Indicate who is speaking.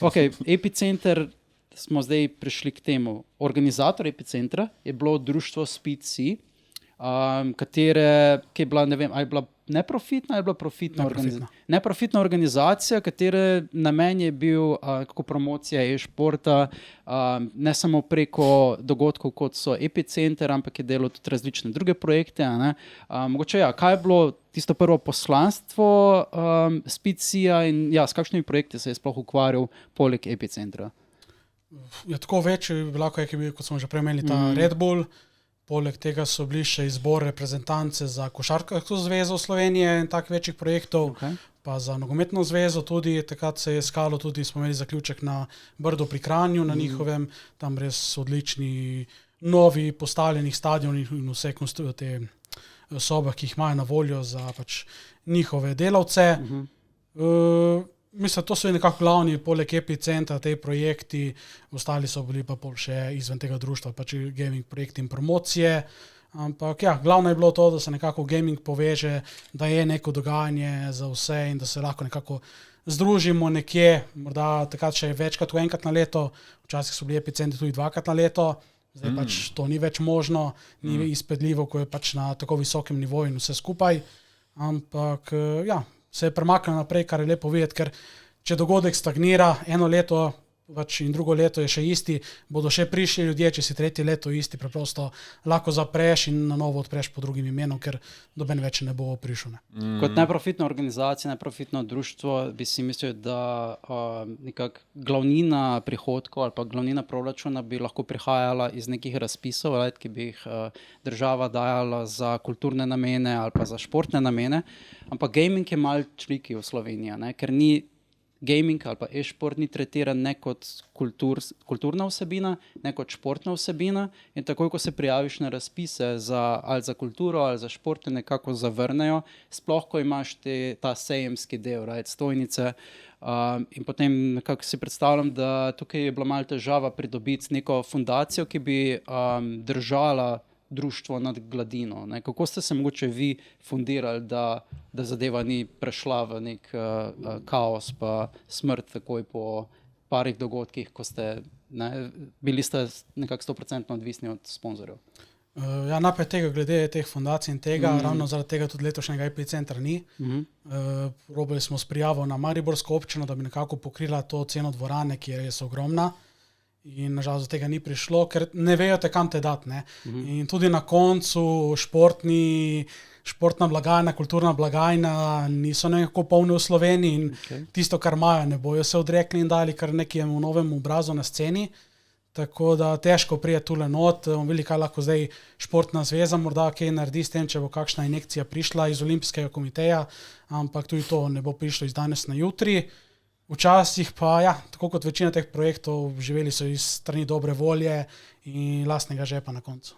Speaker 1: Ok, Epicenter, smo zdaj prišli k temu. Organizator Epicentra je bilo društvo Speed-C, ki je bila, ne vem, ali je bila neprofitna ali je bila profitna organizacija. Neprofitna organizacija, katere namen je bil kako promocija e-športa, ne samo preko dogodkov, kot so Epicenter, ampak je delal tudi različne druge projekte. Mogoče kaj je bilo tisto prvo poslanstvo Speed-C-ja in s kakšnimi projekti se je sploh ukvarjal poleg Epicentra?
Speaker 2: Je tako večji, lahko je bil, kot smo že premenili, ta Red Bull. Poleg tega so bili še izbor reprezentance za košarkarsko zvezo Slovenije in tak večjih projektov, pa za nogometno zvezo tudi. Takrat se je iskalo tudi, smo imeli zaključek na Brdu pri Kranju, na njihovem, tam res odlični novi postavljenih stadionih in vse te sobah, ki jih imajo na voljo za pač njihove delavce. Mislim, to so nekako glavni, poleg Epicentra, te projekti, ostali so bili pa pol še izven tega društva, pač gaming projekti in promocije. Ampak glavno je bilo to, da se nekako gaming poveže, da je neko dogajanje za vse in da se lahko nekako združimo nekje, morda takrat še večkrat, enkrat na leto, včasih so bili Epicentri tudi dvakrat na leto, zdaj pač to ni več možno, ni izpedljivo, ko je pač na tako visokem nivoju in vse skupaj. Ampak se je premaknilo naprej, kar je lepo videti, ker če dogodek stagnira eno leto in drugo leto je še isti, bodo še prišli ljudje, če si tretje leto isti, preprosto lahko zapreš in na novo odpreš pod drugim imenom, ker noben več ne bo prišel.
Speaker 1: Kot neprofitna organizacija, neprofitno društvo, bi si mislil, da nekako glavnina prihodkov ali pa glavnina proračuna bi lahko prihajala iz nekih razpisov, ki bi jih država dajala za kulturne namene ali pa za športne namene, ampak gaming je malo čliki v Sloveniji, ker ni gaming ali pa e-šport ni tretiran ne kot kulturna vsebina, ne kot športna vsebina in takoj, ko se prijaviš na razpise ali za kulturo ali za šport, te nekako zavrnejo, sploh ko imaš ta sejemski del, stojnice in potem nekako si predstavljam, da tukaj je bila malo težava pridobiti neko fundacijo, ki bi držala društvo nad gladino. Kako ste se mogoče vi fundirali, da zadeva ni prešla v nek kaos pa smrt takoj po parih dogodkih, ko ste bili nekako 100% odvisni od sponzorjev?
Speaker 2: Najprej tega, glede teh fundacij in tega, ravno zaradi tega tudi letošnjega Epicentra ni. Probali smo s prijavo na mariborsko občino, da bi nekako pokrila to ceno dvorane, ki je res ogromna. In nažalost tega ni prišlo, ker ne vejo te kam te dati. In tudi na koncu športna blagajna, kulturna blagajna niso nekako polne v Sloveniji in tisto, kar imajo, ne bojo se odrekli in dali kar nekemu novemu obrazu na sceni. Tako da težko prije tule not, vidi, kaj lahko zdaj športna zveza morda kaj naredi s tem, če bo kakšna injekcija prišla iz Olimpijskega komiteja, ampak tudi to ne bo prišlo iz danes na jutri. Včasih pa, tako kot večina teh projektov, živeli so iz strani dobre volje in lastnega žepa na koncu.